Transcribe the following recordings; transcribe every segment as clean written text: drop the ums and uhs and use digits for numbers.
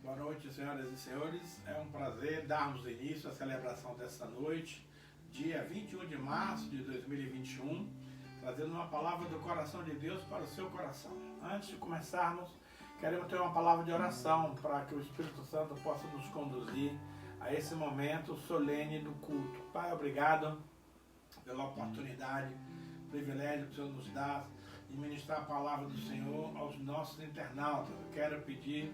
Boa noite, senhoras e senhores. É um prazer darmos início à celebração dessa noite, dia 21 de março de 2021, trazendo uma palavra do coração de Deus para o seu coração. Antes de começarmos, queremos ter uma palavra de oração para que o Espírito Santo possa nos conduzir a esse momento solene do culto. Pai, obrigado pela oportunidade, privilégio que o Senhor nos dá de ministrar a palavra do Senhor aos nossos internautas. Eu quero pedir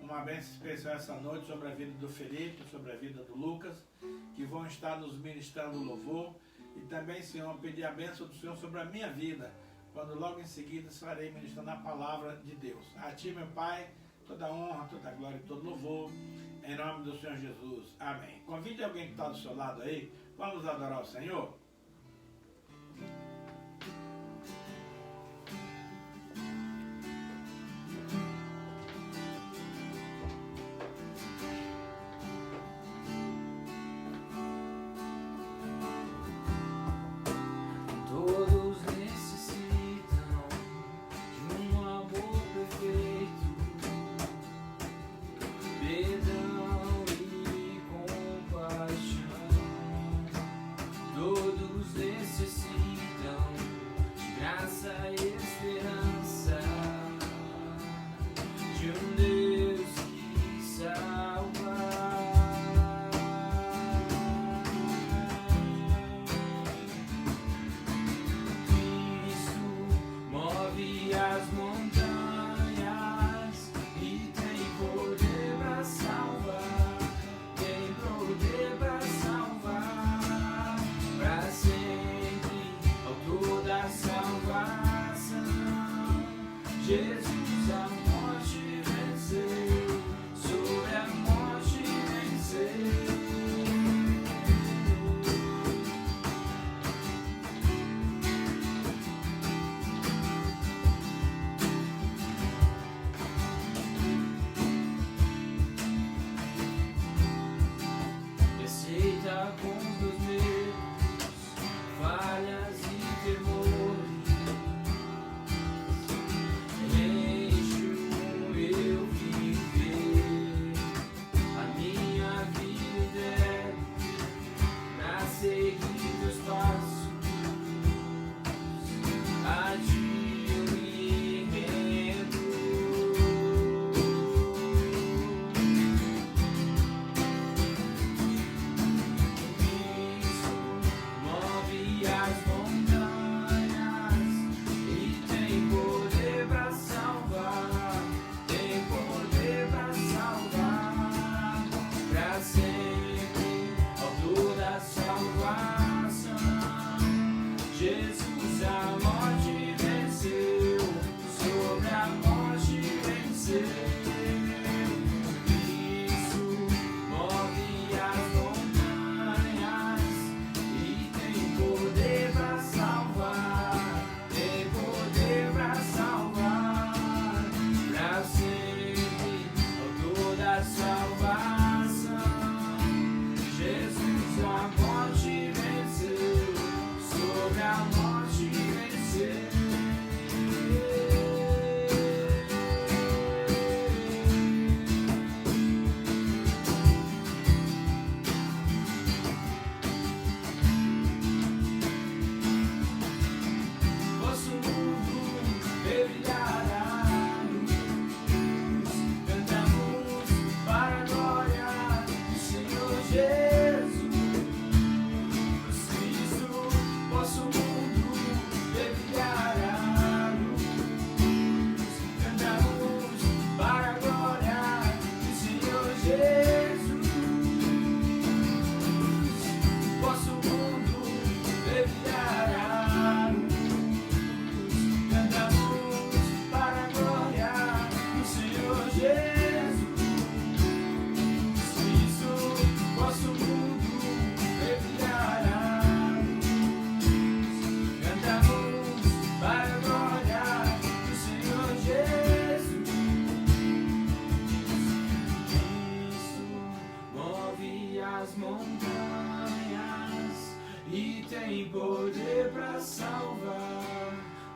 uma bênção especial essa noite sobre a vida do Felipe, sobre a vida do Lucas, que vão estar nos ministrando louvor. E também, Senhor, pedir a bênção do Senhor sobre a minha vida, quando logo em seguida estarei ministrando a palavra de Deus. A Ti, meu Pai, toda a honra, toda a glória e todo louvor, em nome do Senhor Jesus. Amém. Convide alguém que está do seu lado aí, vamos adorar o Senhor.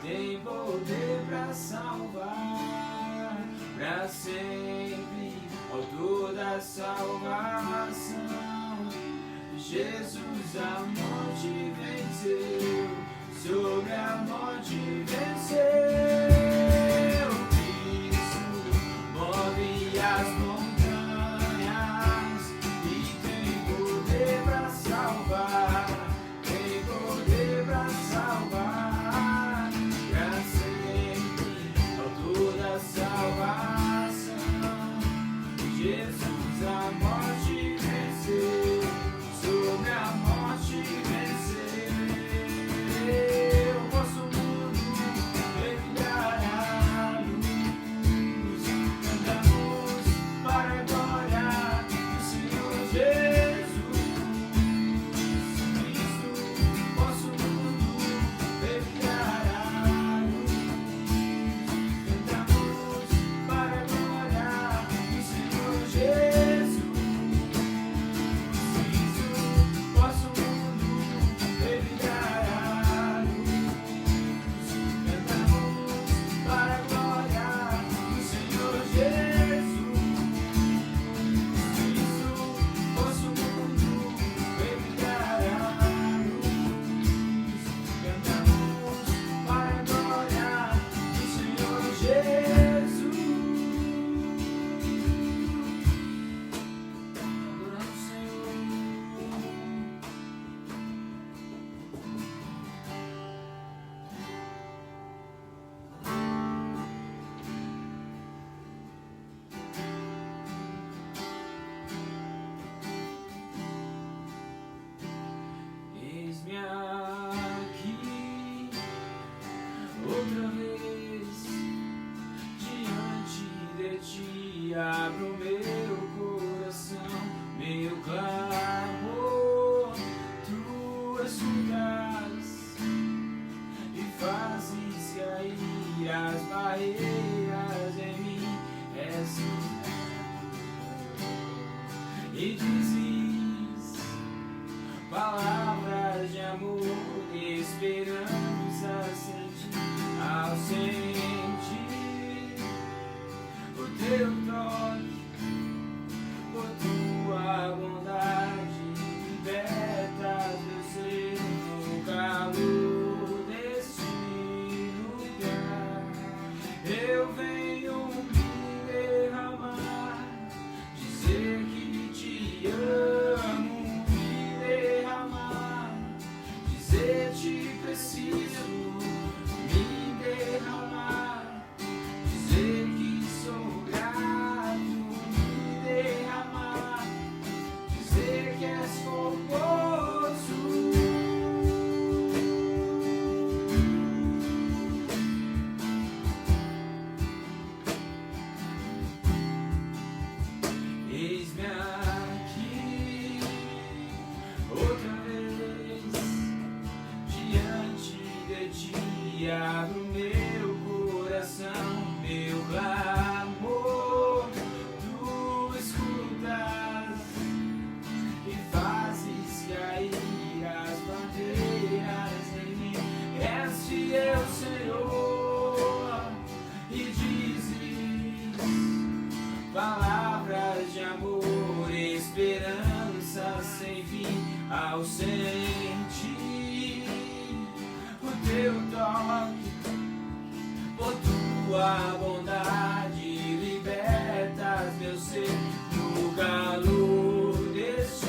Tem poder para salvar, para sempre, autor da salvação. Jesus a morte venceu, sobre a morte venceu. Cristo move as montanhas e tem poder pra salvar, tem poder pra salvar pra sempre, autor da salvação. Jesus a morte venceu, sobre a morte venceu. Eu posso o mundo brilhar a luz, cantamos para a glória do Senhor Jesus Cristo. Posso o mundo brilhar a luz, cantamos para a glória do Senhor Jesus. Posso o mundo brilhar a luz, cantamos para a glória do Senhor Jesus Cristo. Posso o mundo brilhar a luz, cantamos para a glória do Senhor Jesus. Adorando o Senhor. Eis-me aqui outra vez diante de ti, abro meu coração, meu clamor, tu escutas e fazes cair as barreiras em mim, e dizes palavras de amor, esperança, sentir ao sentir o teu toque, por tua bondade, libertas meu ser no calor deste lugar. Eu venho me derramar, dizer que te amo, me derramar, dizer te preciso, me derramar, dizer que sou grato, me derramar, dizer que és formoso. Eis-me aqui outra vez diante de ti, abro meu coração, meu clamor, tu escutas e fazes cair as bandeiras em mim. És fiel, Senhor, e dizes palavras de amor, esperança sem fim, ao sentir o teu toque, por tua bondade, libertas meu ser no calor deste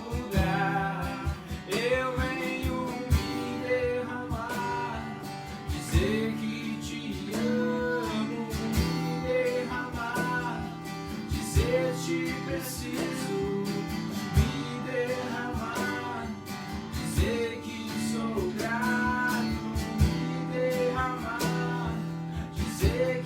lugar. Eu venho me derramar, dizer que te amo, me derramar, dizer te preciso, me derramar, dizer que sou grato, me derramar, dizer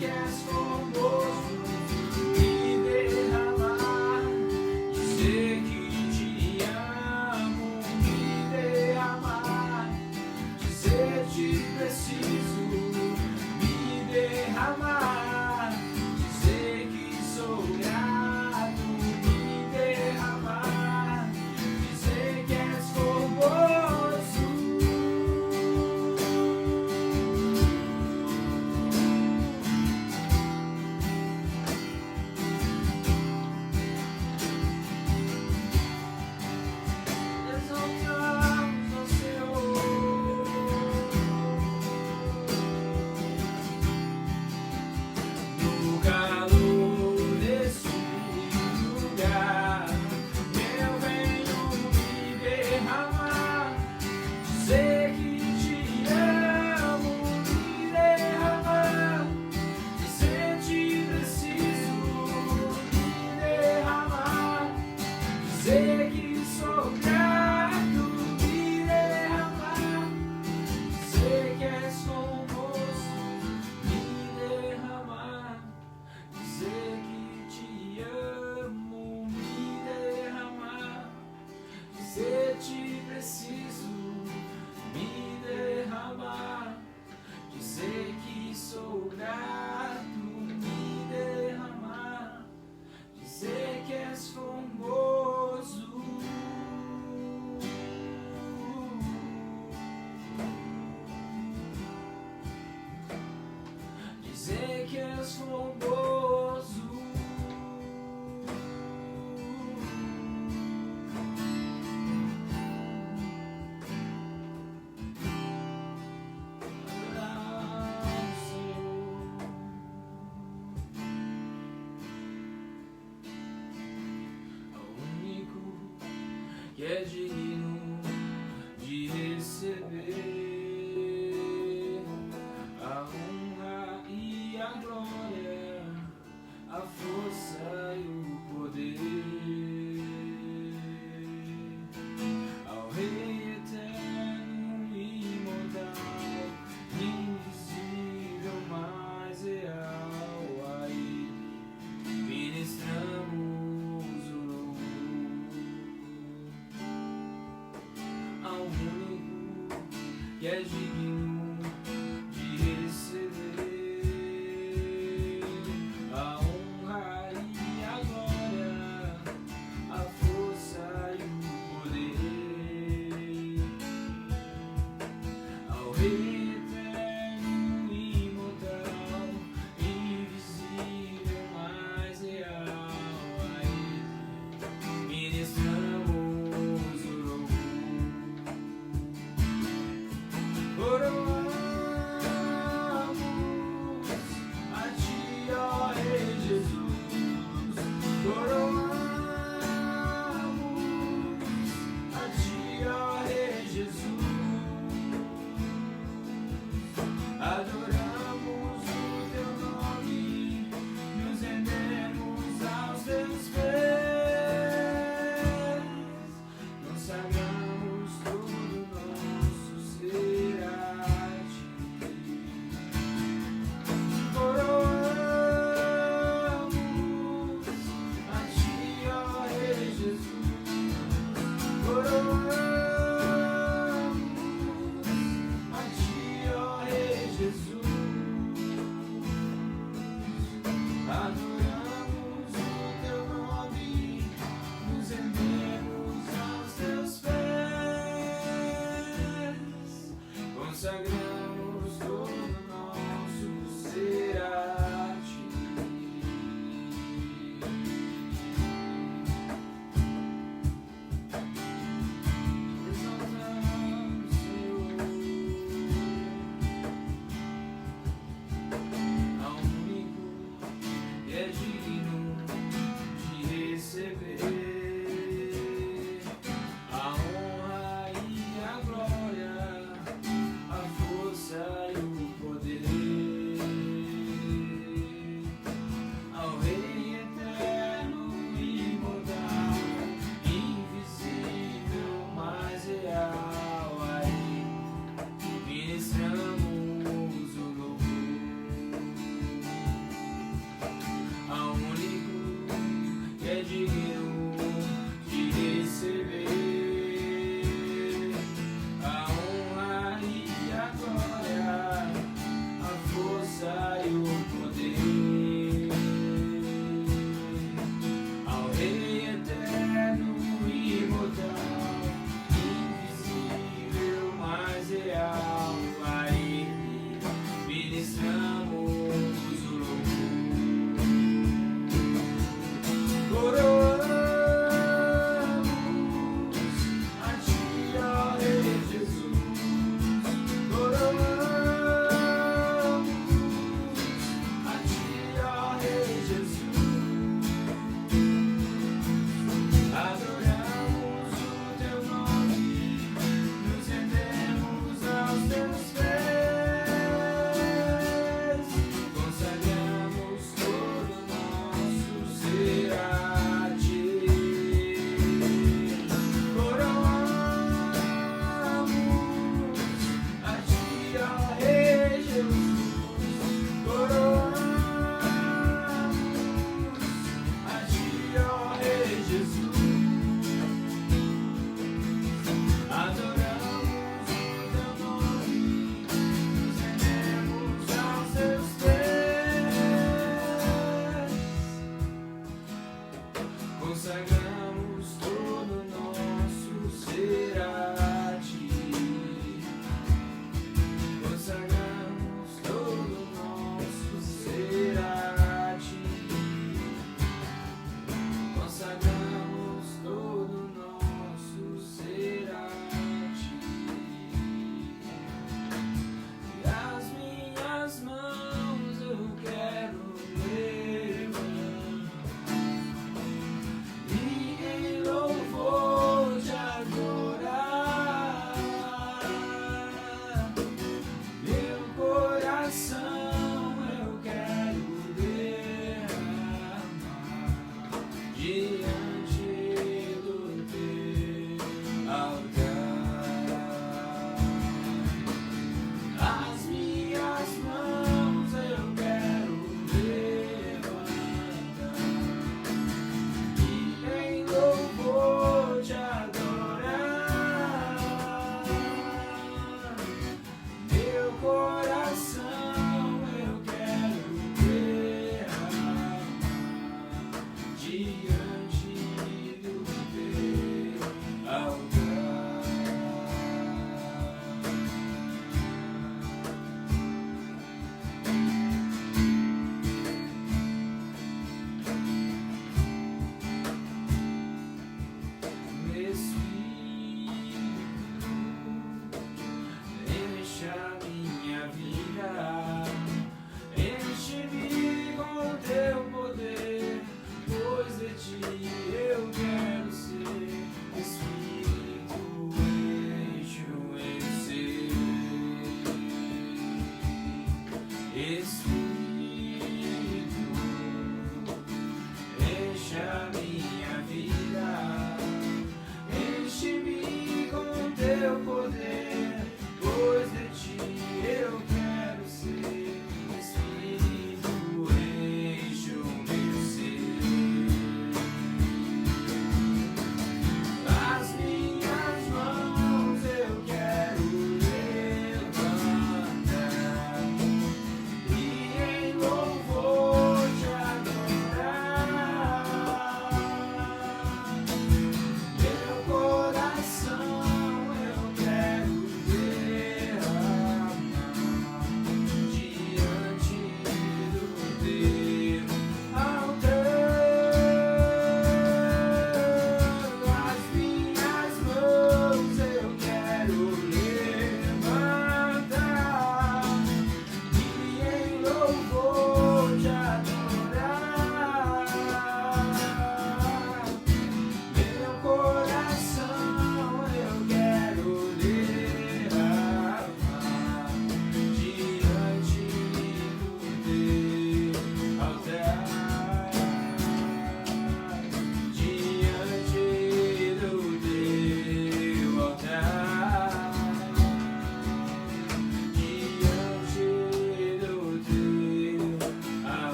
que é digno de receber a honra e a glória, a força e o poder. Ao Rei eterno e imortal, invisível, mas real, a Ele ministramos o louvor. Ao único que é digno de receber a honra e a glória, a força e o poder. Ao Rei eterno e imortal, invisível, mas real, a Ele ministramos o louvor. Coroamos a Ti, ó Rei Jesus. Coroamos a Ti, ó Rei Jesus. Adoramos o Teu nome, nos rendemos aos Teus pés, consagramos todo nosso ser a Ti. Coroamos a Ti, ó Rei Jesus. Coroamos a Ti, ó Rei Jesus. Adoramos o Teu nome, nos rendemos aos Teus pés, consagramos todo nosso ser a Ti. Exaltamos, Senhor, ao único que é digno de receber a honra e a glória, a força e o poder. Ao Rei eterno e imortal, invisível, mas real, a Ele ministramos o louvor. Ao único que é digno de receber a honra e a glória, a força e o poder. Ao Rei eterno e imortal, invisível, mas real, a Ele ministramos o louvor. Coroamos a Ti, ó Rei Jesus. Coroamos a Ti, ó Rei Jesus. Adoramos o Teu nome, nos rendemos aos Teus pés, consagramos todo nosso ser a Ti. Coroamos a Ti, ó Rei Jesus. Coroamos a Ti, ó Rei Jesus. Adoramos o Teu nome, nos rendemos aos Teus pés, consagramos todo nosso ser a Ti. Consagramos todo nosso ser a Ti. Consagramos todo nosso ser a Ti. E as minhas mãos eu quero levantar e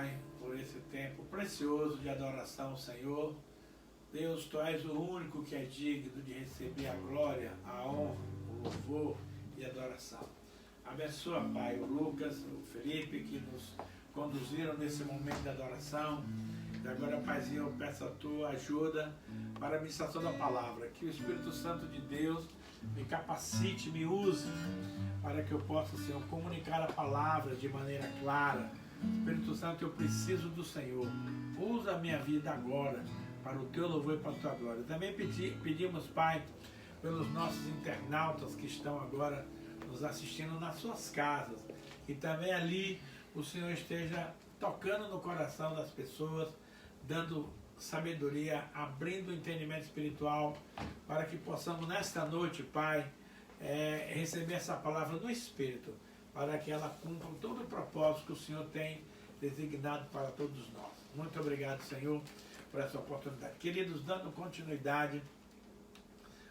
Pai, por esse tempo precioso de adoração, Senhor. Deus, Tu és o único que é digno de receber a glória, a honra, o louvor e a adoração. Abençoa, Pai, o Lucas, o Felipe, que nos conduziram nesse momento de adoração. E agora, Paizinho, eu peço a Tua ajuda para a ministração da palavra. Que o Espírito Santo de Deus me capacite, me use, para que eu possa, Senhor, comunicar a palavra de maneira clara. Espírito Santo, eu preciso do Senhor. Usa a minha vida agora para o Teu louvor e para a Tua glória. Também pedimos, Pai, pelos nossos internautas que estão agora nos assistindo nas suas casas. E também ali o Senhor esteja tocando no coração das pessoas, dando sabedoria, abrindo o entendimento espiritual, para que possamos nesta noite, Pai, receber essa palavra no Espírito, para que ela cumpra todo o propósito que o Senhor tem designado para todos nós. Muito obrigado, Senhor, por essa oportunidade. Queridos, dando continuidade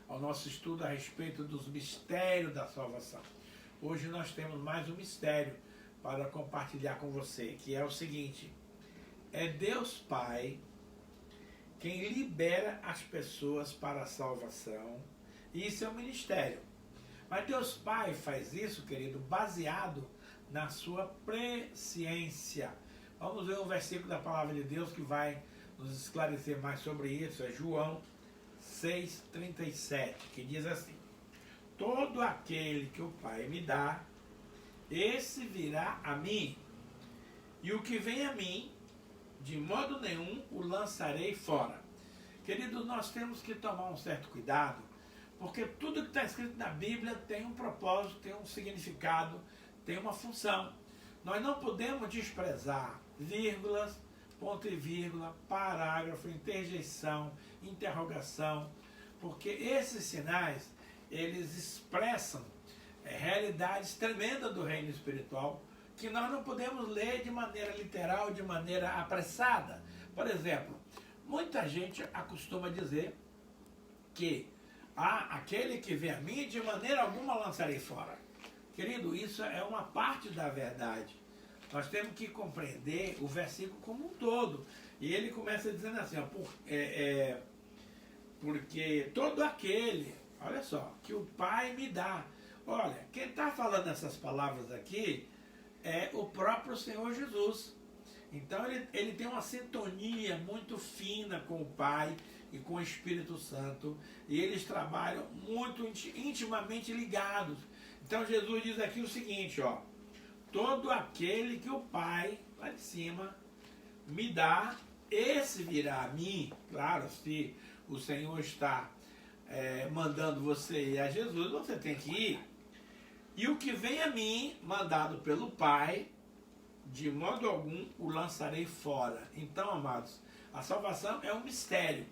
ao nosso estudo a respeito dos mistérios da salvação. Hoje nós temos mais um mistério para compartilhar com você, que é o seguinte: é Deus Pai quem libera as pessoas para a salvação, e isso é um ministério. Mas Deus Pai faz isso, querido, baseado na sua presciência. Vamos ver um versículo da palavra de Deus que vai nos esclarecer mais sobre isso. É João 6,37, que diz assim: todo aquele que o Pai me dá, esse virá a mim, e o que vem a mim, de modo nenhum o lançarei fora. Queridos, nós temos que tomar um certo cuidado, porque tudo que está escrito na Bíblia tem um propósito, tem um significado, tem uma função. Nós não podemos desprezar vírgulas, ponto e vírgula, parágrafo, interjeição, interrogação, porque esses sinais, eles expressam realidades tremendas do reino espiritual, que nós não podemos ler de maneira literal, de maneira apressada. Por exemplo, muita gente acostuma dizer que aquele que vem a mim, de maneira alguma lançarei fora. Querido, isso é uma parte da verdade. Nós temos que compreender o versículo como um todo. E ele começa dizendo assim, ó, porque todo aquele, olha só, que o Pai me dá. Olha, quem está falando essas palavras aqui é o próprio Senhor Jesus. Então ele tem uma sintonia muito fina com o Pai e com o Espírito Santo, e eles trabalham muito intimamente ligados. Então Jesus diz aqui o seguinte, ó: todo aquele que o Pai, lá de cima, me dá, esse virá a mim. Claro, se o Senhor está mandando você ir a Jesus, você tem que ir. E o que vem a mim, mandado pelo Pai, de modo algum o lançarei fora. Então, amados, a salvação é um mistério.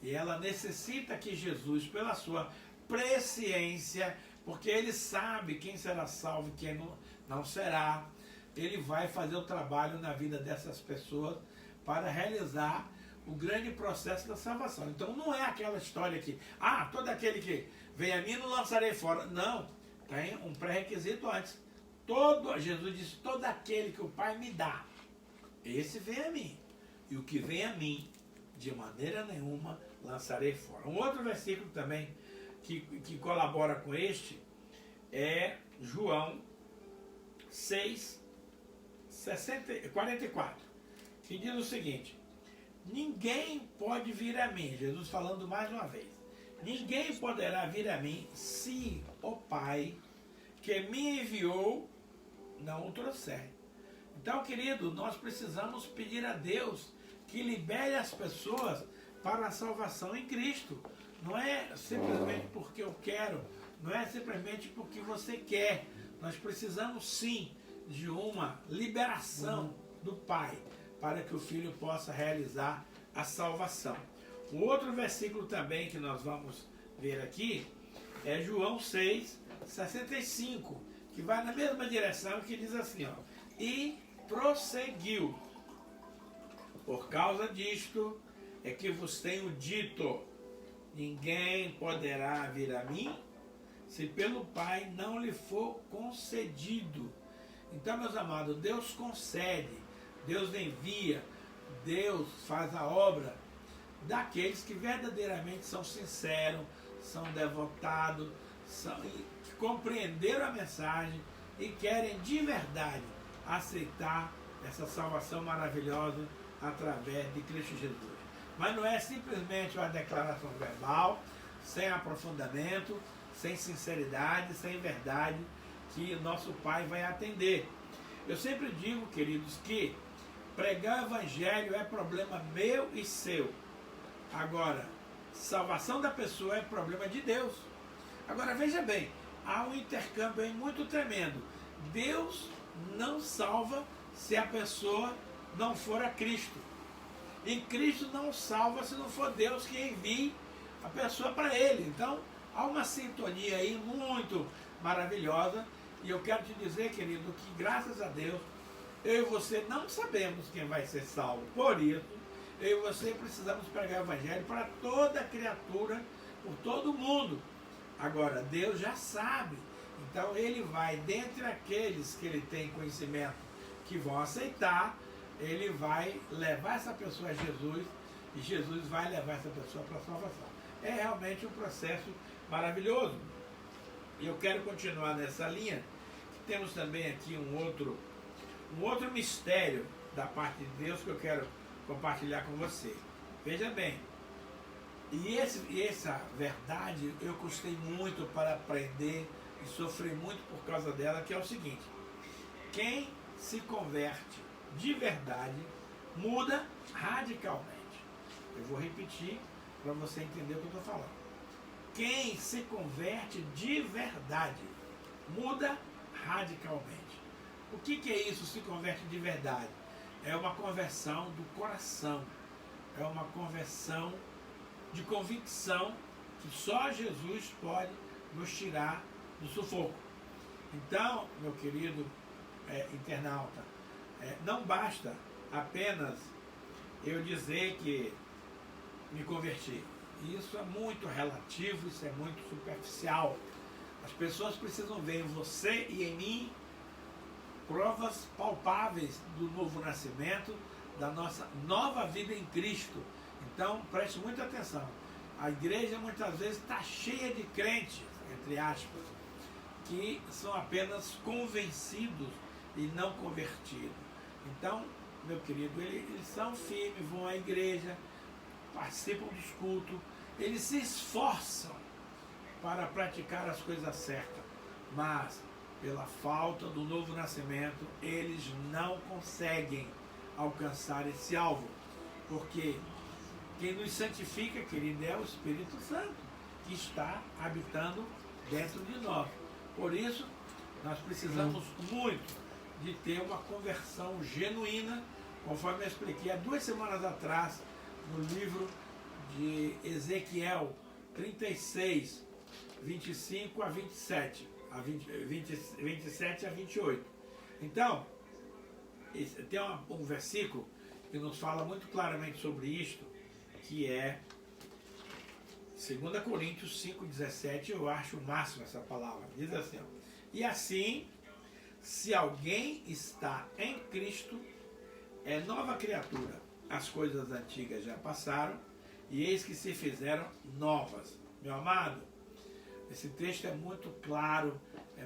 E ela necessita que Jesus, pela sua presciência, porque ele sabe quem será salvo e quem não será, ele vai fazer o trabalho na vida dessas pessoas para realizar o grande processo da salvação. Então não é aquela história que, todo aquele que vem a mim não lançarei fora. Não, tem um pré-requisito antes. Jesus disse, todo aquele que o Pai me dá, esse vem a mim. E o que vem a mim, de maneira nenhuma lançarei fora. Um outro versículo também que colabora com este é João 6, 44, que diz o seguinte: ninguém pode vir a mim, Jesus falando mais uma vez, ninguém poderá vir a mim se o Pai que me enviou não o trouxer. Então, querido, nós precisamos pedir a Deus que libere as pessoas para a salvação em Cristo. Não é simplesmente porque eu quero, não é simplesmente porque você quer. Nós precisamos sim de uma liberação do Pai para que o Filho possa realizar a salvação. O outro versículo também que nós vamos ver aqui é João 6, 65, que vai na mesma direção, que diz assim, ó: e prosseguiu: por causa disto é que vos tenho dito, ninguém poderá vir a mim se pelo Pai não lhe for concedido. Então, meus amados, Deus concede Deus envia, Deus faz a obra daqueles que verdadeiramente são sinceros, são devotados, que compreenderam a mensagem e querem de verdade aceitar essa salvação maravilhosa através de Cristo Jesus. Mas não é simplesmente uma declaração verbal, sem aprofundamento, sem sinceridade, sem verdade, que nosso Pai vai atender. Eu sempre digo, queridos, que pregar o Evangelho é problema meu e seu. Agora, salvação da pessoa é problema de Deus. Agora, veja bem, há um intercâmbio aí muito tremendo. Deus não salva se a pessoa não for a Cristo. E Cristo não salva se não for Deus que envie a pessoa para Ele. Então, há uma sintonia aí muito maravilhosa. E eu quero te dizer, querido, que graças a Deus, eu e você não sabemos quem vai ser salvo. Por isso, eu e você precisamos pregar o Evangelho para toda criatura, por todo mundo. Agora, Deus já sabe. Então, Ele vai, dentre aqueles que Ele tem conhecimento, que vão aceitar, Ele vai levar essa pessoa a Jesus, e Jesus vai levar essa pessoa para a salvação. É realmente um processo maravilhoso. E eu quero continuar nessa linha, que temos também aqui um outro mistério da parte de Deus que eu quero compartilhar com você. Veja bem, e essa verdade eu custei muito para aprender e sofri muito por causa dela, que é o seguinte: quem se converte de verdade muda radicalmente. Eu vou repetir para você entender o que eu estou falando. Quem se converte de verdade muda radicalmente. O que é isso, se converte de verdade? É uma conversão do coração, é uma conversão de convicção que só Jesus pode nos tirar do sufoco. Então, meu querido internauta, não basta apenas eu dizer que me converti. Isso é muito relativo, isso é muito superficial. As pessoas precisam ver em você e em mim provas palpáveis do novo nascimento, da nossa nova vida em Cristo. Então, preste muita atenção. A igreja muitas vezes está cheia de crentes, entre aspas, que são apenas convencidos e não convertidos. Então, meu querido, eles são firmes, vão à igreja, participam dos cultos, eles se esforçam para praticar as coisas certas, mas pela falta do novo nascimento, eles não conseguem alcançar esse alvo, porque quem nos santifica, querido, é o Espírito Santo, que está habitando dentro de nós. Por isso, nós precisamos muito de ter uma conversão genuína, conforme eu expliquei há 2 semanas atrás, no livro de Ezequiel 36, 25 a 27, 27 a 28. Então, tem um versículo que nos fala muito claramente sobre isto, que é 2 Coríntios 5,17, eu acho o máximo essa palavra. Diz assim, ó: e assim, se alguém está em Cristo, é nova criatura. As coisas antigas já passaram, e eis que se fizeram novas. Meu amado, esse texto é muito claro, é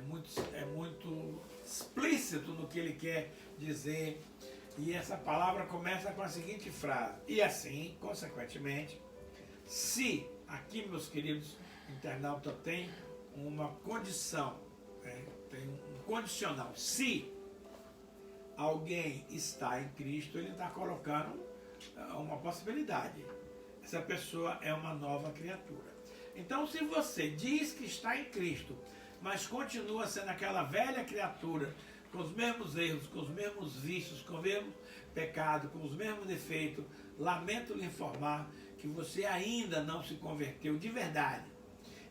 muito explícito no que ele quer dizer. E essa palavra começa com a seguinte frase: e assim, consequentemente, se, aqui meus queridos internautas, tem uma condição, tem um condicional, se alguém está em Cristo, ele está colocando uma possibilidade. Essa pessoa é uma nova criatura. Então, se você diz que está em Cristo, mas continua sendo aquela velha criatura, com os mesmos erros, com os mesmos vícios, com o mesmo pecado, com os mesmos defeitos, lamento lhe informar que você ainda não se converteu de verdade.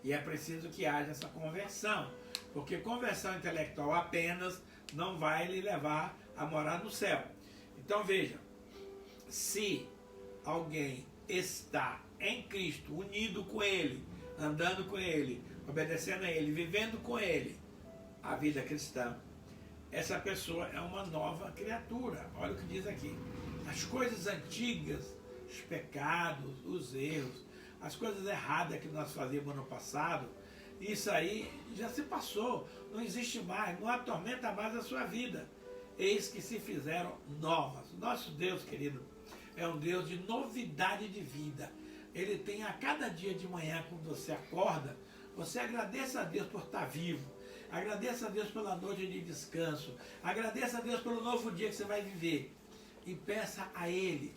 E é preciso que haja essa conversão, porque conversão intelectual apenas não vai lhe levar a morar no céu. Então veja, se alguém está em Cristo, unido com Ele, andando com Ele, obedecendo a Ele, vivendo com Ele, a vida cristã essa pessoa é uma nova criatura. Olha o que diz aqui. As coisas antigas, os pecados, os erros, as coisas erradas que nós fazíamos no passado, isso aí já se passou, não existe mais, não atormenta mais a sua vida. Eis que se fizeram novas. Nosso Deus, querido, é um Deus de novidade de vida. Ele tem a cada dia de manhã, quando você acorda, você agradeça a Deus por estar vivo, agradeça a Deus pela noite de descanso, agradeça a Deus pelo novo dia que você vai viver e peça a Ele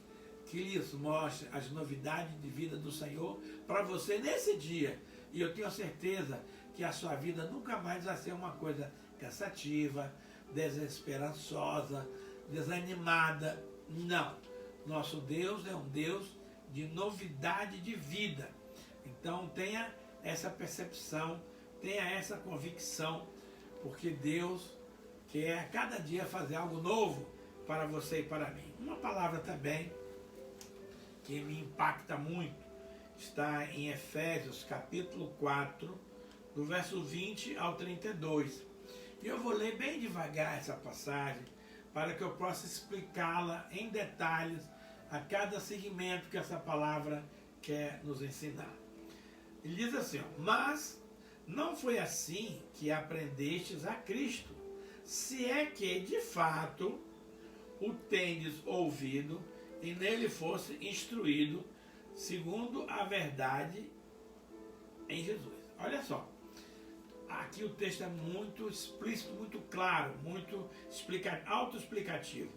que lhes mostre as novidades de vida do Senhor para você nesse dia. E eu tenho certeza que a sua vida nunca mais vai ser uma coisa cansativa, desesperançosa, desanimada. Não. Nosso Deus é um Deus de novidade de vida. Então tenha essa percepção, tenha essa convicção, porque Deus quer a cada dia fazer algo novo para você e para mim. Uma palavra também que me impacta muito está em Efésios capítulo 4, do verso 20 ao 32. E eu vou ler bem devagar essa passagem para que eu possa explicá-la em detalhes a cada segmento que essa palavra quer nos ensinar. Ele diz assim, ó, mas não foi assim que aprendestes a Cristo, se é que de fato o tendes ouvido e nele fosse instruído segundo a verdade em Jesus. Olha só, aqui o texto é muito explícito, muito claro, muito autoexplicativo.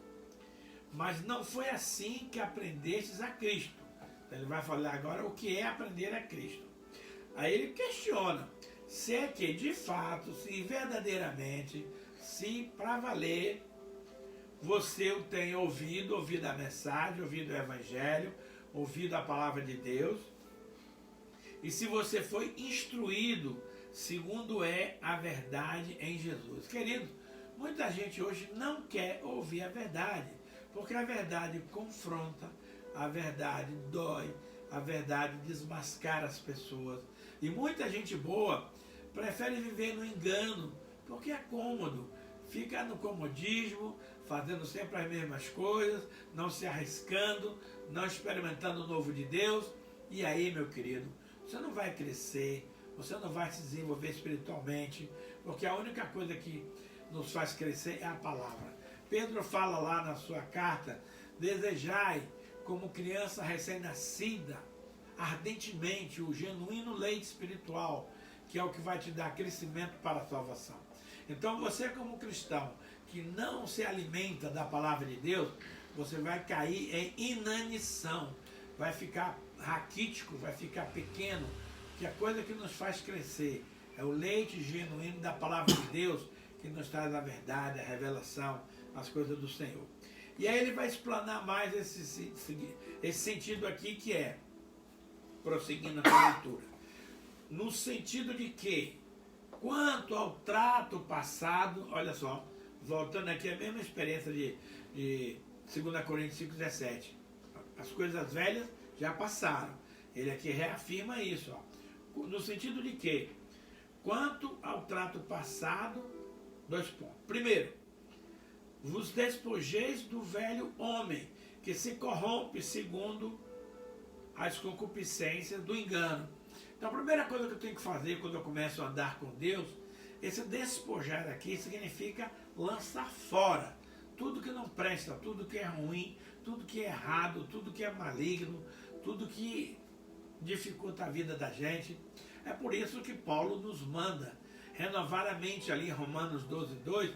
Mas não foi assim que aprendestes a Cristo. Então ele vai falar agora o que é aprender a Cristo. Aí ele questiona se é que de fato, se verdadeiramente, se para valer, você o tem ouvido a mensagem, ouvido o Evangelho, ouvido a palavra de Deus, e se você foi instruído segundo é a verdade em Jesus. Querido, muita gente hoje não quer ouvir a verdade, porque a verdade confronta, a verdade dói, a verdade desmascara as pessoas. E muita gente boa prefere viver no engano, porque é cômodo, fica no comodismo, fazendo sempre as mesmas coisas, não se arriscando, não experimentando o novo de Deus. E aí, meu querido, você não vai crescer, você não vai se desenvolver espiritualmente, porque a única coisa que nos faz crescer é a palavra. Pedro fala lá na sua carta, desejai como criança recém-nascida, ardentemente o genuíno leite espiritual, que é o que vai te dar crescimento para a salvação. Então você como cristão que não se alimenta da palavra de Deus, você vai cair em inanição, vai ficar raquítico, vai ficar pequeno, que a coisa que nos faz crescer é o leite genuíno da palavra de Deus, que nos traz a verdade, a revelação, as coisas do Senhor. E aí ele vai explanar mais esse sentido aqui, que é, prosseguindo a leitura, no sentido de que, quanto ao trato passado, olha só, voltando aqui a mesma experiência de 2 Coríntios 5,17, as coisas velhas já passaram. Ele aqui reafirma isso, ó, no sentido de que, quanto ao trato passado, 2 pontos. Primeiro, vos despojeis do velho homem, que se corrompe segundo as concupiscências do engano. Então a primeira coisa que eu tenho que fazer quando eu começo a andar com Deus, esse despojar aqui significa lançar fora tudo que não presta, tudo que é ruim, tudo que é errado, tudo que é maligno, tudo que dificulta a vida da gente. É por isso que Paulo nos manda renovar a mente ali em Romanos 12:2,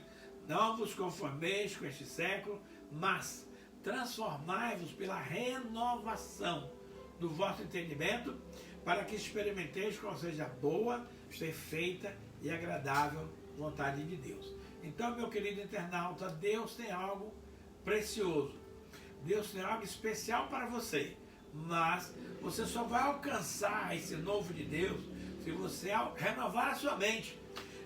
não vos conformeis com este século, mas transformai-vos pela renovação do vosso entendimento, para que experimenteis qual seja a boa, perfeita e agradável vontade de Deus. Então, meu querido internauta, Deus tem algo precioso, Deus tem algo especial para você, mas você só vai alcançar esse novo de Deus se você renovar a sua mente.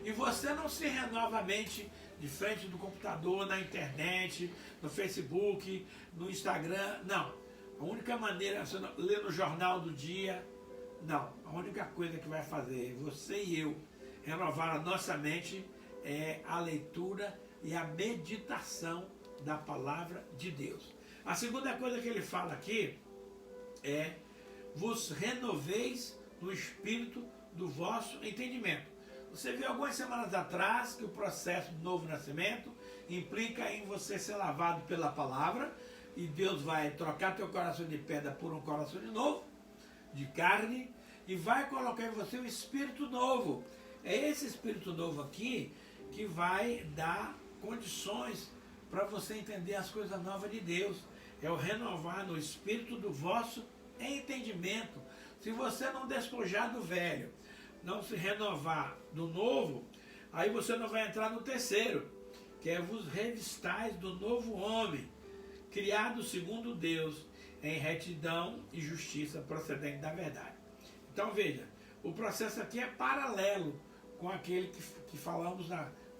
E você não se renova a mente de frente do computador, na internet, no Facebook, no Instagram, não. A única maneira, você não ler no jornal do dia, não. A única coisa que vai fazer você e eu renovar a nossa mente é a leitura e a meditação da palavra de Deus. A segunda coisa que ele fala aqui é: vos renoveis no espírito do vosso entendimento. Você viu algumas semanas atrás que o processo do novo nascimento implica em você ser lavado pela palavra, e Deus vai trocar teu coração de pedra por um coração de novo, de carne, e vai colocar em você um espírito novo. É esse espírito novo aqui que vai dar condições para você entender as coisas novas de Deus. É o renovar no espírito do vosso entendimento. Se você não despojar do velho, não se renovar do novo, aí você não vai entrar no terceiro, que é vos revistais do novo homem, criado segundo Deus, em retidão e justiça procedente da verdade. Então veja, o processo aqui é paralelo com aquele que falamos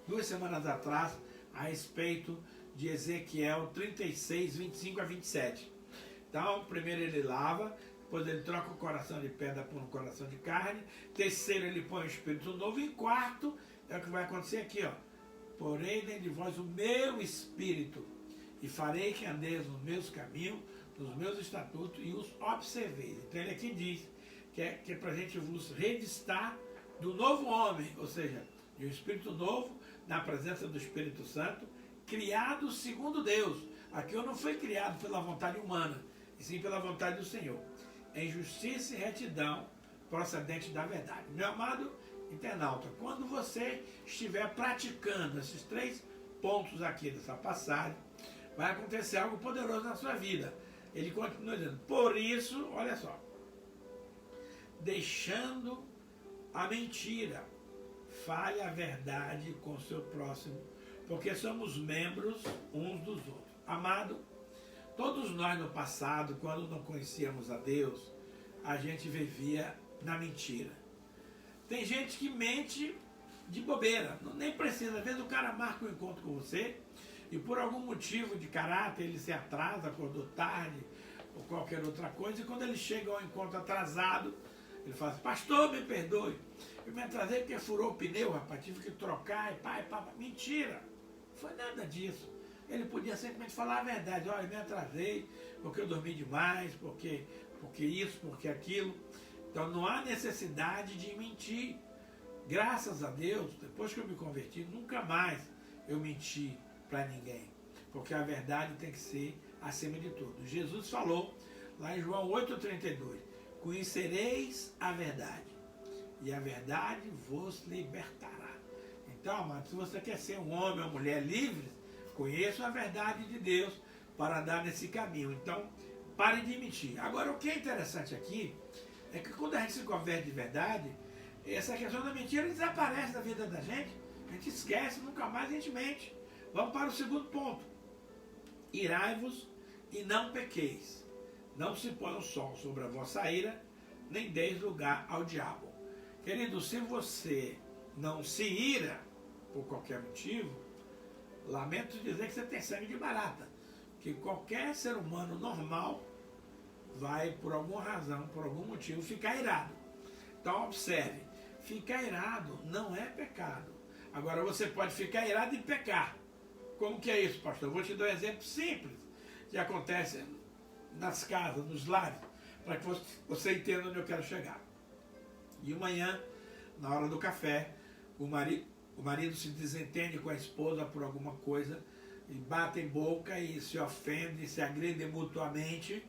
2 semanas atrás a respeito de Ezequiel 36, 25 a 27. Então, primeiro ele lava, depois ele troca o coração de pedra por um coração de carne, terceiro ele põe o espírito novo, e quarto é o que vai acontecer aqui, ó. Porém dentro de vós o meu espírito, e farei que andeis nos meus caminhos, nos meus estatutos, e os observeis. Então ele aqui diz que é para a gente vos revistar do novo homem, ou seja, de um espírito novo, na presença do Espírito Santo, criado segundo Deus. Aqui eu não fui criado pela vontade humana, e sim pela vontade do Senhor, em justiça e retidão procedente da verdade. Meu amado internauta, quando você estiver praticando esses 3 pontos aqui dessa passagem, vai acontecer algo poderoso na sua vida. Ele continua dizendo: por isso, olha só, deixando a mentira, fale a verdade com o seu próximo, porque somos membros uns dos outros. Amado, todos nós no passado, quando não conhecíamos a Deus, a gente vivia na mentira. Tem gente que mente de bobeira, nem precisa. Às vezes o cara marca um encontro com você e por algum motivo de caráter ele se atrasa, acordou tarde ou qualquer outra coisa, e quando ele chega ao encontro atrasado, ele fala assim: pastor, me perdoe, eu me atrasei porque furou o pneu, rapaz, tive que trocar, e pai. Mentira, não foi nada disso. Ele podia simplesmente falar a verdade: olha, eu me atrasei porque eu dormi demais, porque isso, porque aquilo. Então não há necessidade de mentir. Graças a Deus, depois que eu me converti, nunca mais eu menti para ninguém, porque a verdade tem que ser acima de tudo. Jesus falou lá em João 8,32: conhecereis a verdade, e a verdade vos libertará. Então, amado, se você quer ser um homem ou mulher livre, conheça a verdade de Deus para andar nesse caminho. Então, pare de mentir. Agora, o que é interessante aqui é que quando a gente se converte de verdade, essa questão da mentira desaparece da vida da gente. A gente esquece, nunca mais a gente mente. Vamos para o segundo ponto. Irai-vos e não pequeis. Não se põe o sol sobre a vossa ira, nem deis lugar ao diabo. Querido, se você não se ira por qualquer motivo, lamento dizer que você tem sangue de barata. Que qualquer ser humano normal vai, por alguma razão, por algum motivo, ficar irado. Então, observe, ficar irado não é pecado. Agora, você pode ficar irado e pecar. Como que é isso, pastor? Eu vou te dar um exemplo simples que acontece nas casas, nos lares, para que você entenda onde eu quero chegar. De manhã, na hora do café, o marido se desentende com a esposa por alguma coisa, e batem boca e se ofendem, se agridem mutuamente,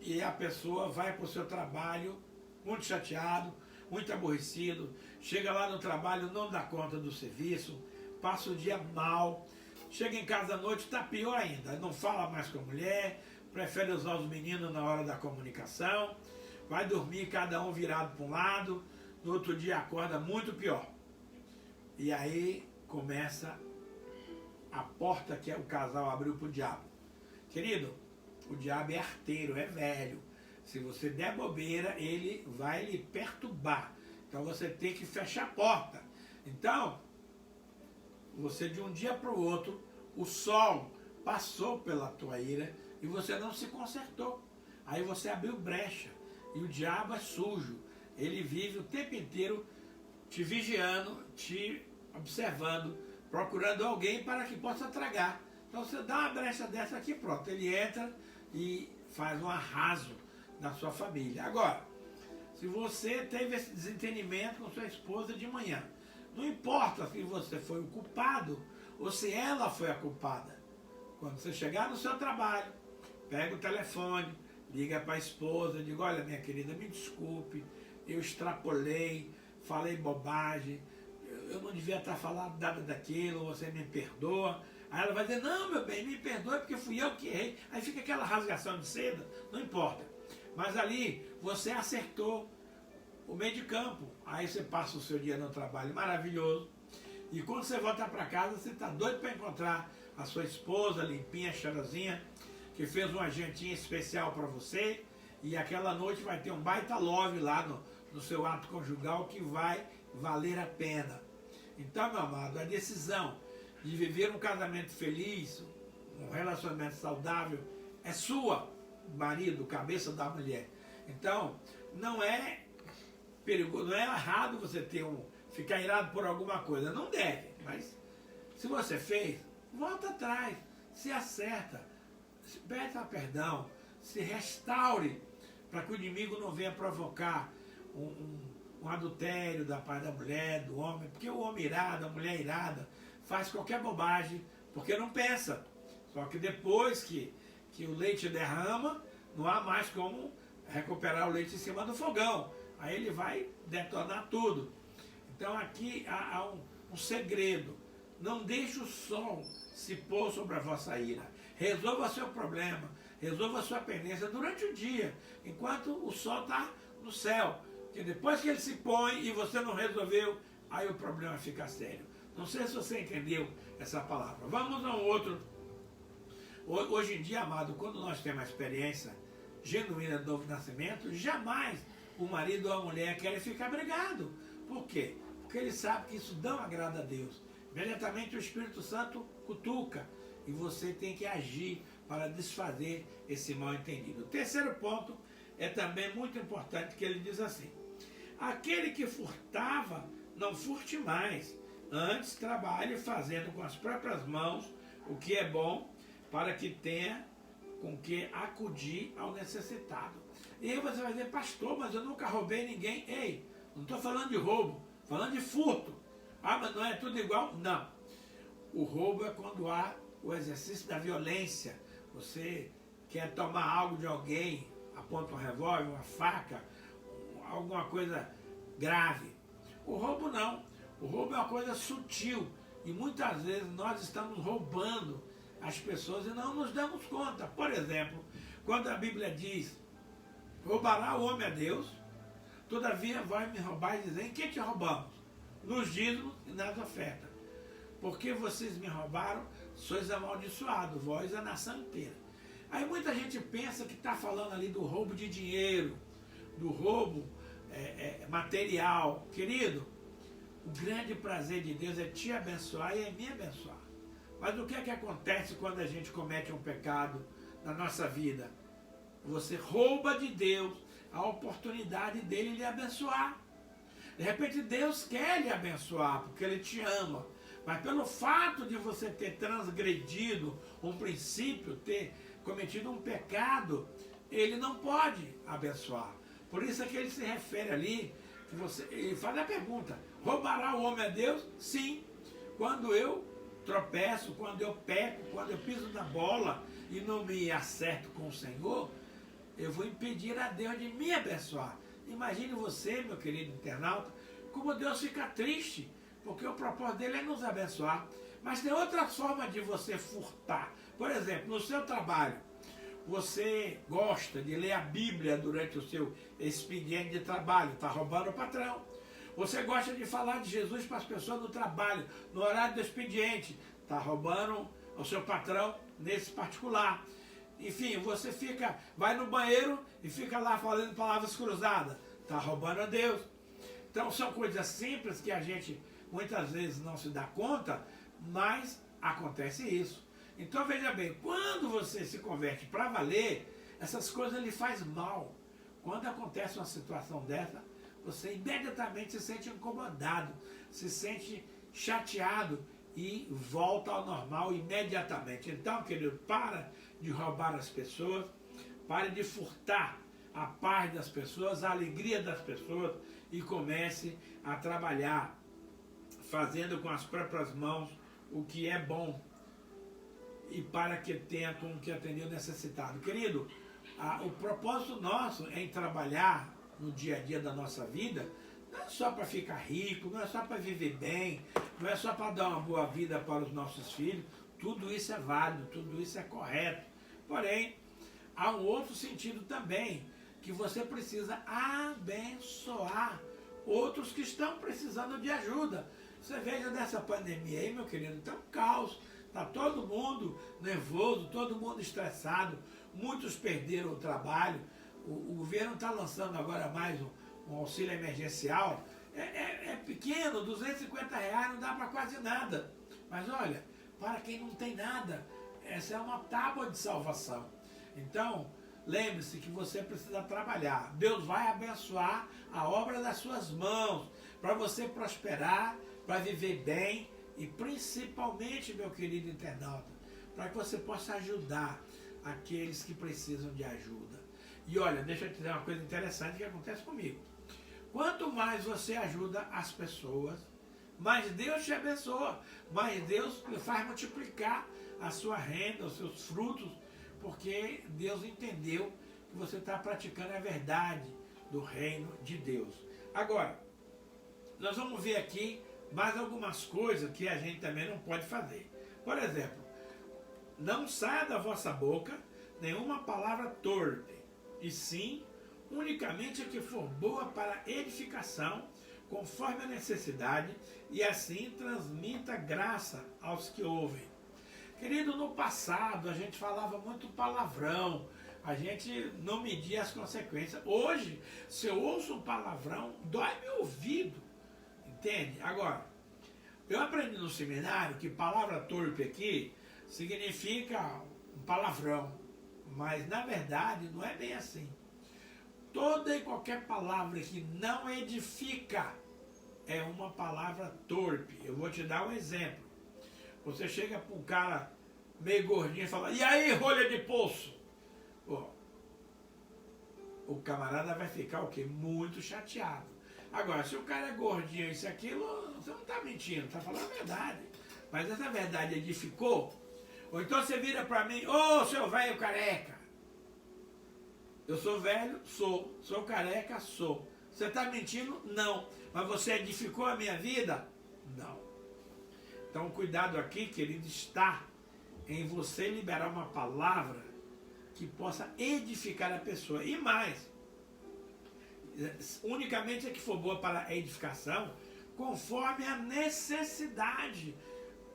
e a pessoa vai para o seu trabalho muito chateado, muito aborrecido, chega lá no trabalho, não dá conta do serviço, passa o dia mal, chega em casa à noite, está pior ainda, não fala mais com a mulher, prefere usar os meninos na hora da comunicação, vai dormir cada um virado para um lado, no outro dia acorda muito pior. E aí começa a porta que o casal abriu para o diabo. Querido, o diabo é arteiro, é velho. Se você der bobeira, ele vai lhe perturbar. Então você tem que fechar a porta. Então, você de um dia para o outro, o sol passou pela tua ira e você não se consertou. Aí você abriu brecha. E o diabo é sujo. Ele vive o tempo inteiro te vigiando, te observando procurando alguém para que possa tragar. Então você dá uma brecha dessa aqui, pronto, ele entra e faz um arraso na sua família. Agora, se você teve esse desentendimento com sua esposa de manhã, não importa se você foi o culpado ou se ela foi a culpada. Quando você chegar no seu trabalho, pega o telefone, liga para a esposa, diga, olha minha querida, me desculpe, eu extrapolei, falei bobagem, eu não devia estar falando nada daquilo, você me perdoa. Aí ela vai dizer, não meu bem, me perdoe porque fui eu que errei. Aí fica aquela rasgação de seda, não importa. Mas ali você acertou o meio de campo. Aí você passa o seu dia no trabalho maravilhoso. E quando você volta para casa, você está doido para encontrar a sua esposa, limpinha, cheirosinha, que fez uma jantinha especial para você. E aquela noite vai ter um baita love lá no seu ato conjugal que vai valer a pena. Então, meu amado, a decisão de viver um casamento feliz, um relacionamento saudável, é sua, marido, cabeça da mulher. Então, não é perigoso, não é errado você ficar irado por alguma coisa. Não deve, mas se você fez, volta atrás, se acerta, peça perdão, se restaure, para que o inimigo não venha provocar um adultério da parte da mulher, do homem, porque o homem irado, a mulher irada, faz qualquer bobagem, porque não pensa. Só que depois que o leite derrama, não há mais como recuperar o leite em cima do fogão. Aí ele vai detonar tudo. Então aqui há um segredo. Não deixe o sol se pôr sobre a vossa ira. Resolva seu problema, resolva sua pendência durante o dia, enquanto o sol está no céu. Porque depois que ele se põe e você não resolveu, aí o problema fica sério. Não sei se você entendeu essa palavra. Vamos a um outro. Hoje em dia, amado, quando nós temos a experiência genuína do novo nascimento, jamais o marido ou a mulher querem ficar brigado. Por quê? Porque ele sabe que isso não agrada a Deus. Imediatamente o Espírito Santo cutuca e você tem que agir para desfazer esse mal entendido. O terceiro ponto é também muito importante, que ele diz assim: aquele que furtava, não furte mais. Antes, trabalhe fazendo com as próprias mãos o que é bom, para que tenha com que acudir ao necessitado. E aí você vai dizer, pastor, mas eu nunca roubei ninguém. Ei, não estou falando de roubo, falando de furto. Ah, mas não é tudo igual? Não. O roubo é quando há o exercício da violência. Você quer tomar algo de alguém, aponta um revólver, uma faca, alguma coisa grave. O roubo não. O roubo é uma coisa sutil. E muitas vezes nós estamos roubando as pessoas e não nos damos conta. Por exemplo, quando a Bíblia diz, roubará o homem a Deus, todavia vai me roubar e dizer, em que te roubamos? Nos dízimos e nas ofertas. Porque vocês me roubaram, sois amaldiçoados, vós a nação inteira. Aí muita gente pensa que está falando ali do roubo de dinheiro, do roubo material. Querido, o grande prazer de Deus é te abençoar e é me abençoar. Mas o que é que acontece quando a gente comete um pecado na nossa vida? Você rouba de Deus a oportunidade dele lhe abençoar. De repente Deus quer lhe abençoar, porque ele te ama. Mas pelo fato de você ter transgredido um princípio, ter cometido um pecado, ele não pode abençoar. Por isso é que ele se refere ali, ele faz a pergunta, roubará o homem a Deus? Sim. Quando eu tropeço, quando eu peco, quando eu piso na bola e não me acerto com o Senhor, eu vou impedir a Deus de me abençoar. Imagine você, meu querido internauta, como Deus fica triste, porque o propósito dele é nos abençoar. Mas tem outras formas de você furtar. Por exemplo, no seu trabalho, você gosta de ler a Bíblia durante o seu expediente de trabalho, está roubando o patrão. Você gosta de falar de Jesus para as pessoas no trabalho, no horário do expediente, está roubando o seu patrão nesse particular. Enfim, você vai no banheiro e fica lá falando palavras cruzadas, está roubando a Deus. Então são coisas simples que a gente muitas vezes não se dá conta, mas acontece isso. Então veja bem, quando você se converte para valer, essas coisas lhe faz mal. Quando acontece uma situação dessa, você imediatamente se sente incomodado, se sente chateado e volta ao normal imediatamente. Então, querido, para de roubar as pessoas, pare de furtar a paz das pessoas, a alegria das pessoas e comece a trabalhar, fazendo com as próprias mãos o que é bom e para que tenha com que atender o necessitado. Querido, o propósito nosso em trabalhar no dia a dia da nossa vida não é só para ficar rico, não é só para viver bem, não é só para dar uma boa vida para os nossos filhos. Tudo isso é válido, tudo isso é correto. Porém, há um outro sentido também, que você precisa abençoar outros que estão precisando de ajuda. Você veja nessa pandemia aí, meu querido, está um caos, está todo mundo nervoso, todo mundo estressado, muitos perderam o trabalho, o governo está lançando agora mais um auxílio emergencial, é pequeno, R$250 não dá para quase nada, mas olha, para quem não tem nada, essa é uma tábua de salvação. Então, lembre-se que você precisa trabalhar. Deus vai abençoar a obra das suas mãos, para você prosperar, para viver bem e principalmente, meu querido internauta, para que você possa ajudar aqueles que precisam de ajuda. E olha, deixa eu te dizer uma coisa interessante que acontece comigo. Quanto mais você ajuda as pessoas, mais Deus te abençoa, mais Deus faz multiplicar a sua renda, os seus frutos, porque Deus entendeu que você está praticando a verdade do reino de Deus. Agora, nós vamos ver aqui mais algumas coisas que a gente também não pode fazer. Por exemplo, não saia da vossa boca nenhuma palavra torpe, e sim, unicamente a que for boa para edificação, conforme a necessidade, e assim transmita graça aos que ouvem. Querido, no passado a gente falava muito palavrão, a gente não media as consequências. Hoje, se eu ouço um palavrão, dói meu ouvido, entende? Agora, eu aprendi no seminário que palavra torpe aqui significa um palavrão, mas na verdade não é bem assim. Toda e qualquer palavra que não edifica é uma palavra torpe. Eu vou te dar um exemplo. Você chega para um cara meio gordinho e fala, e aí, rolha de poço? Pô, o camarada vai ficar o quê? Muito chateado. Agora, se o cara é gordinho, isso e aquilo, você não está mentindo, está falando a verdade. Mas essa verdade edificou? Ou então você vira para mim, ô, seu velho careca. Eu sou velho? Sou. Sou careca? Sou. Você está mentindo? Não. Mas você edificou a minha vida? Não. Então, cuidado aqui, querido, está em você liberar uma palavra que possa edificar a pessoa. E mais, unicamente a que for boa para a edificação, conforme a necessidade.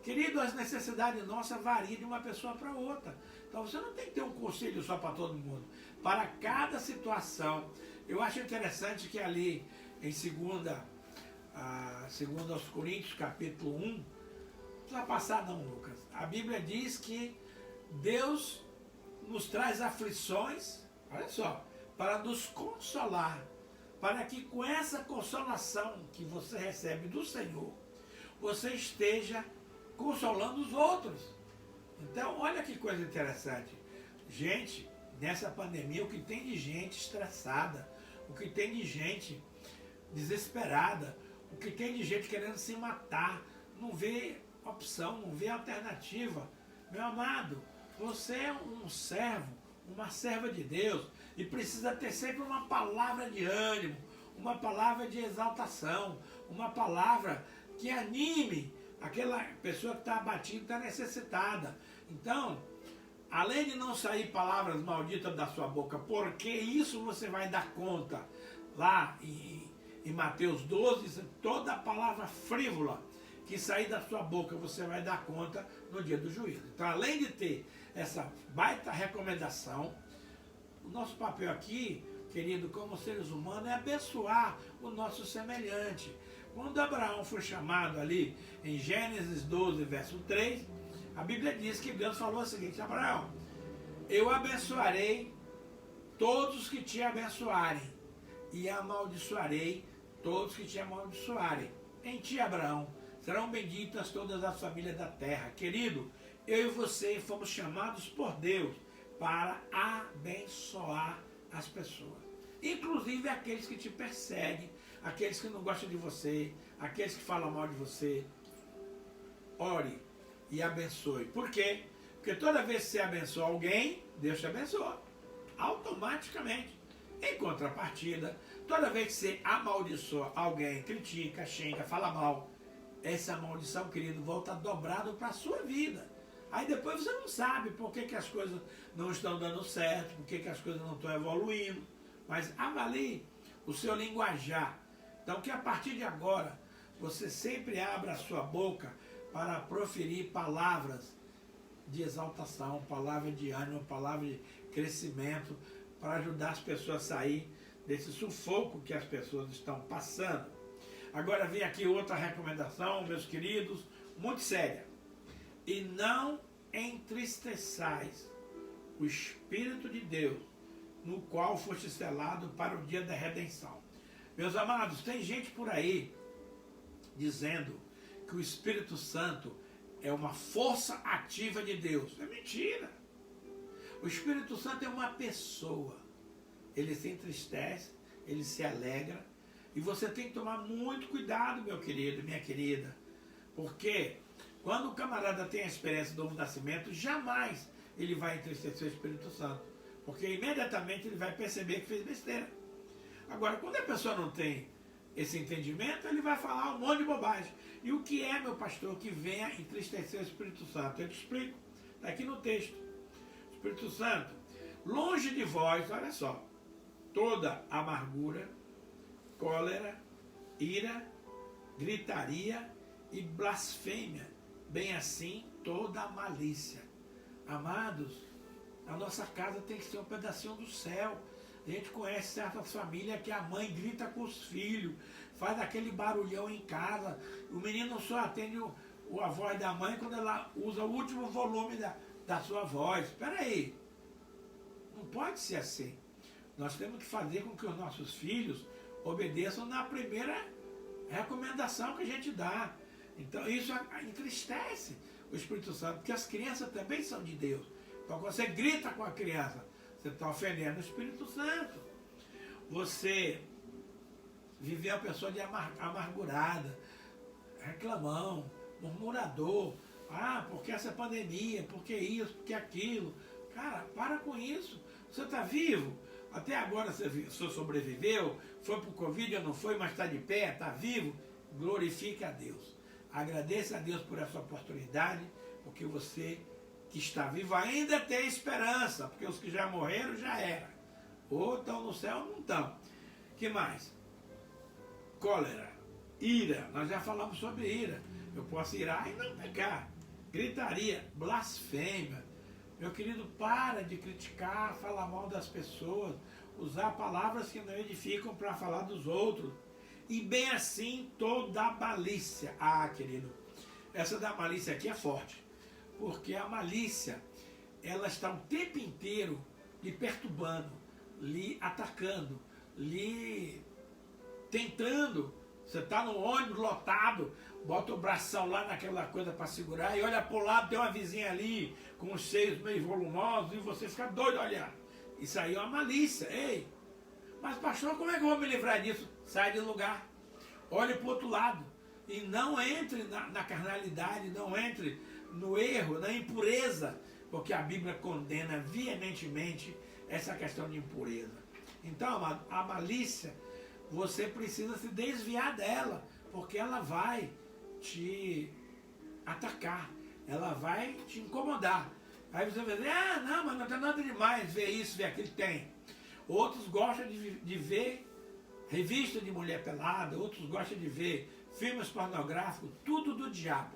Querido, as necessidades nossas variam de uma pessoa para outra. Então, você não tem que ter um conselho só para todo mundo. Para cada situação. Eu acho interessante que ali, em 2 aos Coríntios, capítulo 1, não precisa passar não, Lucas. A Bíblia diz que Deus nos traz aflições, olha só, para nos consolar, para que com essa consolação que você recebe do Senhor, você esteja consolando os outros. Então, olha que coisa interessante. Gente, nessa pandemia, o que tem de gente estressada, o que tem de gente desesperada, o que tem de gente querendo se matar, não vê opção, não vê alternativa. Meu amado, você é um servo, uma serva de Deus e precisa ter sempre uma palavra de ânimo, uma palavra de exaltação, uma palavra que anime aquela pessoa que está abatida, está necessitada. Então, além de não sair palavras malditas da sua boca, porque isso você vai dar conta lá em Mateus 12, toda palavra frívola que sair da sua boca você vai dar conta no dia do juízo. Então, além de ter essa baita recomendação, o nosso papel aqui, querido, como seres humanos, é abençoar o nosso semelhante. Quando Abraão foi chamado ali em Gênesis 12, verso 3, a Bíblia diz que Deus falou o seguinte: Abraão, eu abençoarei todos que te abençoarem e amaldiçoarei todos que te amaldiçoarem. Em ti, Abraão, serão benditas todas as famílias da terra. Querido, eu e você fomos chamados por Deus para abençoar as pessoas. Inclusive aqueles que te perseguem, aqueles que não gostam de você, aqueles que falam mal de você. Ore e abençoe. Por quê? Porque toda vez que você abençoa alguém, Deus te abençoa. Automaticamente. Em contrapartida, toda vez que você amaldiçoa alguém, critica, xinga, fala mal, essa maldição, querido, volta dobrado para a sua vida. Aí depois você não sabe por que as coisas não estão dando certo, por que as coisas não estão evoluindo. Mas avalie o seu linguajar. Então que a partir de agora, você sempre abra a sua boca para proferir palavras de exaltação, palavras de ânimo, palavras de crescimento, para ajudar as pessoas a sair desse sufoco que as pessoas estão passando. Agora vem aqui outra recomendação, meus queridos, muito séria. E não entristeçais o Espírito de Deus, no qual foste selado para o dia da redenção. Meus amados, tem gente por aí dizendo que o Espírito Santo é uma força ativa de Deus. É mentira. O Espírito Santo é uma pessoa. Ele se entristece, ele se alegra. E você tem que tomar muito cuidado, meu querido, minha querida. Porque quando o camarada tem a experiência do novo nascimento, jamais ele vai entristecer o Espírito Santo. Porque imediatamente ele vai perceber que fez besteira. Agora, quando a pessoa não tem esse entendimento, ele vai falar um monte de bobagem. E o que é, meu pastor, que venha entristecer o Espírito Santo? Eu te explico. Está aqui no texto. O Espírito Santo, longe de vós, olha só, toda amargura, cólera, ira, gritaria e blasfêmia, bem assim toda a malícia. Amados, a nossa casa tem que ser um pedacinho do céu. A gente conhece certas famílias que a mãe grita com os filhos, faz aquele barulhão em casa, o menino só atende a voz da mãe quando ela usa o último volume da sua voz. Espera aí, não pode ser assim. Nós temos que fazer com que os nossos filhos obedeçam na primeira recomendação que a gente dá. Então isso entristece o Espírito Santo, porque as crianças também são de Deus. Então quando você grita com a criança, você está ofendendo o Espírito Santo. Você viver uma pessoa de amargurada, reclamão, murmurador. Ah, porque essa pandemia, porque isso, porque aquilo. Cara, para com isso. Você está vivo. Até agora você sobreviveu, foi para o Covid ou não foi, mas está de pé, está vivo. Glorifique a Deus. Agradeça a Deus por essa oportunidade, porque você que está vivo ainda tem esperança, porque os que já morreram já era. Ou estão no céu ou não estão. Que mais? Cólera, ira, nós já falamos sobre ira. Eu posso irar e não pecar. Gritaria, blasfêmia. Meu querido, para de criticar, falar mal das pessoas, usar palavras que não edificam para falar dos outros. E bem assim toda a malícia. Ah, querido, essa da malícia aqui é forte. Porque a malícia, ela está o tempo inteiro lhe perturbando, lhe atacando, lhe tentando. Você está no ônibus lotado, bota o bração lá naquela coisa para segurar e olha para o lado, tem uma vizinha ali com os seios meio volumosos e você fica doido olhando. Isso aí é uma malícia. Ei, mas pastor, como é que eu vou me livrar disso? Sai de lugar, olhe para o outro lado e não entre na carnalidade, não entre no erro, na impureza, porque a Bíblia condena veementemente essa questão de impureza. Então, a malícia, você precisa se desviar dela, porque ela vai te atacar, ela vai te incomodar. Aí você vai dizer, ah, não, mas não tem nada demais ver isso, ver aquilo. Tem. Outros gostam de ver revista de mulher pelada, outros gostam de ver filmes pornográficos, tudo do diabo.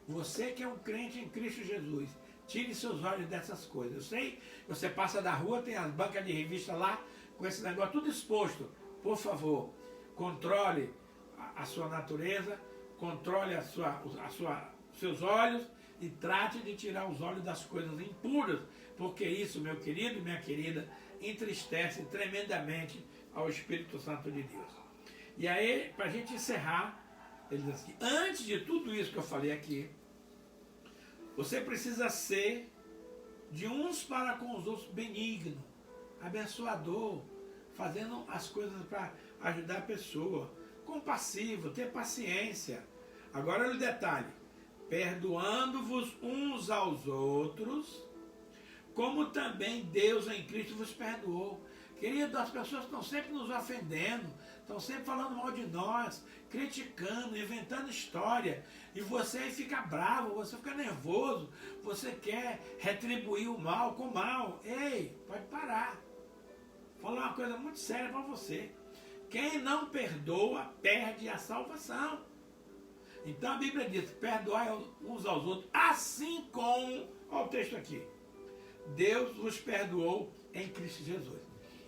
Você que é um crente em Cristo Jesus, tire seus olhos dessas coisas. Eu sei, você passa da rua, tem as bancas de revista lá, com esse negócio tudo exposto. Por favor, controle a sua natureza, controle seus olhos e trate de tirar os olhos das coisas impuras, porque isso, meu querido e minha querida, entristece tremendamente ao Espírito Santo de Deus. E aí, para a gente encerrar Ele diz assim, antes de tudo isso que eu falei aqui, você precisa ser de uns para com os outros benigno, abençoador, fazendo as coisas para ajudar a pessoa, compassivo, ter paciência. Agora olha o detalhe, perdoando-vos uns aos outros, como também Deus em Cristo vos perdoou. Querido, as pessoas estão sempre nos ofendendo, estão sempre falando mal de nós, criticando, inventando história, e você fica bravo, você fica nervoso, você quer retribuir o mal com o mal. Ei, pode parar. Vou falar uma coisa muito séria para você. Quem não perdoa, perde a salvação. Então a Bíblia diz, perdoai uns aos outros, assim como, olha o texto aqui, Deus vos perdoou em Cristo Jesus.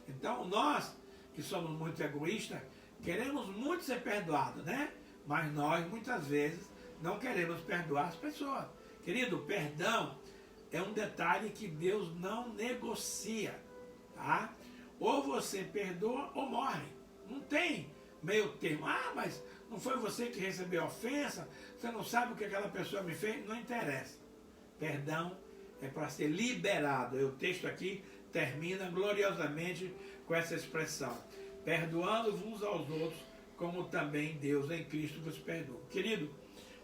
Então nós, que somos muito egoístas, queremos muito ser perdoados, né? Mas nós, muitas vezes, não queremos perdoar as pessoas. Querido, perdão é um detalhe que Deus não negocia, tá? Ou você perdoa ou morre. Não tem meio termo. Ah, mas não foi você que recebeu a ofensa, você não sabe o que aquela pessoa me fez, não interessa. Perdão é para ser liberado. O texto aqui termina gloriosamente com essa expressão. Perdoando uns aos outros, como também Deus em Cristo vos perdoa. Querido,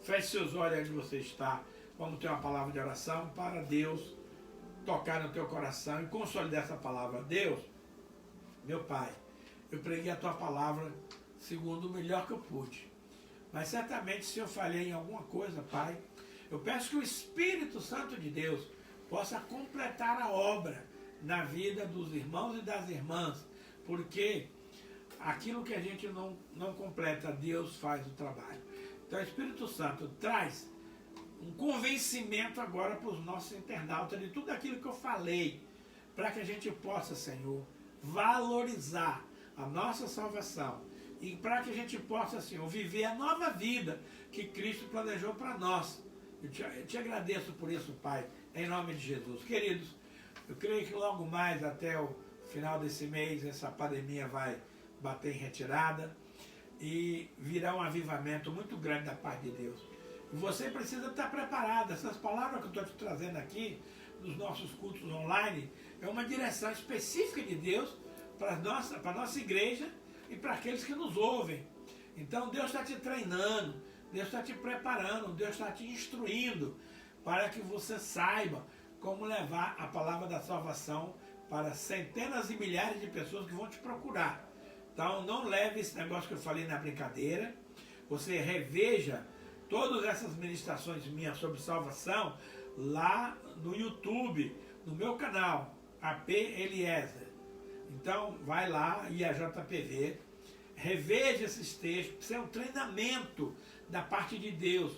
feche seus olhos onde você está. Vamos ter uma palavra de oração para Deus tocar no teu coração e consolidar essa palavra. Deus, meu Pai, eu preguei a tua palavra segundo o melhor que eu pude. Mas certamente se eu falhei em alguma coisa, Pai, eu peço que o Espírito Santo de Deus possa completar a obra na vida dos irmãos e das irmãs, porque aquilo que a gente não completa, Deus faz o trabalho. Então, Espírito Santo, traz um convencimento agora para os nossos internautas de tudo aquilo que eu falei, para que a gente possa, Senhor, valorizar a nossa salvação e para que a gente possa, Senhor, viver a nova vida que Cristo planejou para nós. Eu te agradeço por isso, Pai, em nome de Jesus. Queridos, eu creio que logo mais, até o final desse mês, essa pandemia vai bater em retirada e virá um avivamento muito grande da parte de Deus. E você precisa estar preparado. Essas palavras que eu estou te trazendo aqui, nos nossos cultos online, é uma direção específica de Deus para a nossa igreja e para aqueles que nos ouvem. Então Deus está te treinando, Deus está te preparando, Deus está te instruindo para que você saiba como levar a palavra da salvação para centenas e milhares de pessoas que vão te procurar. Então não leve esse negócio que eu falei na brincadeira. Você reveja todas essas ministrações minhas sobre salvação lá no YouTube, no meu canal, AP Eliezer. Então vai lá, IAJPV, reveja esses textos, isso é um treinamento da parte de Deus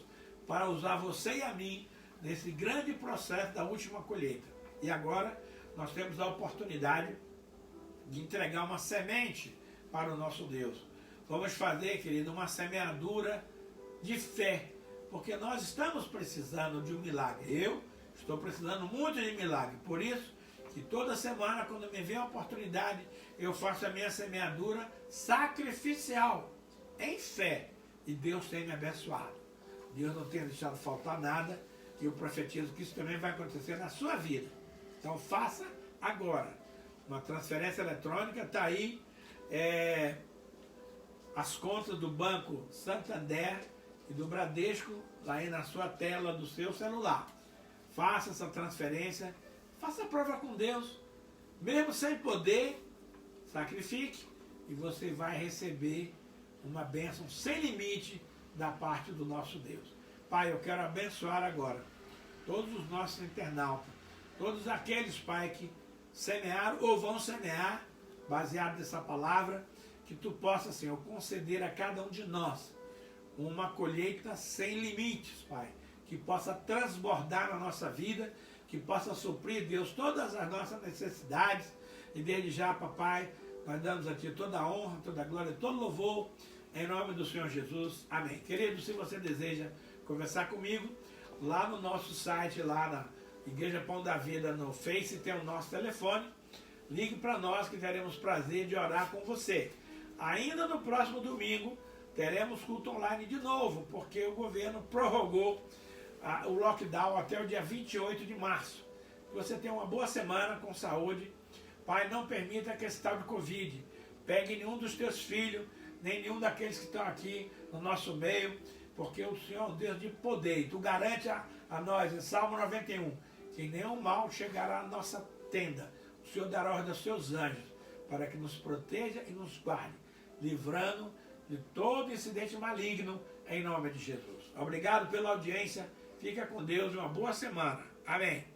para usar você e a mim nesse grande processo da última colheita. E agora nós temos a oportunidade de entregar uma semente para o nosso Deus. Vamos fazer, querido, uma semeadura de fé, porque nós estamos precisando de um milagre. Eu estou precisando muito de milagre, por isso que toda semana, quando me vem a oportunidade, eu faço a minha semeadura sacrificial, em fé, e Deus tem me abençoado. Deus não tem deixado faltar nada, e eu profetizo que isso também vai acontecer na sua vida. Então faça agora. Uma transferência eletrônica, está aí as contas do Banco Santander e do Bradesco, lá aí na sua tela do seu celular. Faça essa transferência, faça a prova com Deus, mesmo sem poder, sacrifique, e você vai receber uma bênção sem limite da parte do nosso Deus. Pai, eu quero abençoar agora todos os nossos internautas, todos aqueles, Pai, que semearam ou vão semear, baseado nessa palavra, que Tu possa, Senhor, conceder a cada um de nós uma colheita sem limites, Pai, que possa transbordar na nossa vida, que possa suprir, Deus, todas as nossas necessidades, e desde já, Papai, nós damos a Ti toda a honra, toda a glória, todo louvor, em nome do Senhor Jesus. Amém. Querido, se você deseja conversar comigo, lá no nosso site, lá na Igreja Pão da Vida, no Face, tem o nosso telefone. Ligue para nós que teremos prazer de orar com você. Ainda no próximo domingo, teremos culto online de novo, porque o governo prorrogou o lockdown até o dia 28 de março. Que você tenha uma boa semana com saúde. Pai, não permita que esse tal de Covid pegue nenhum dos teus filhos, nem nenhum daqueles que estão aqui no nosso meio, porque o Senhor é um Deus de poder. E tu garante a nós, em Salmo 91, que nenhum mal chegará à nossa tenda. O Senhor dará ordem aos seus anjos, para que nos proteja e nos guarde, livrando de todo incidente maligno, em nome de Jesus. Obrigado pela audiência. Fica com Deus e uma boa semana. Amém.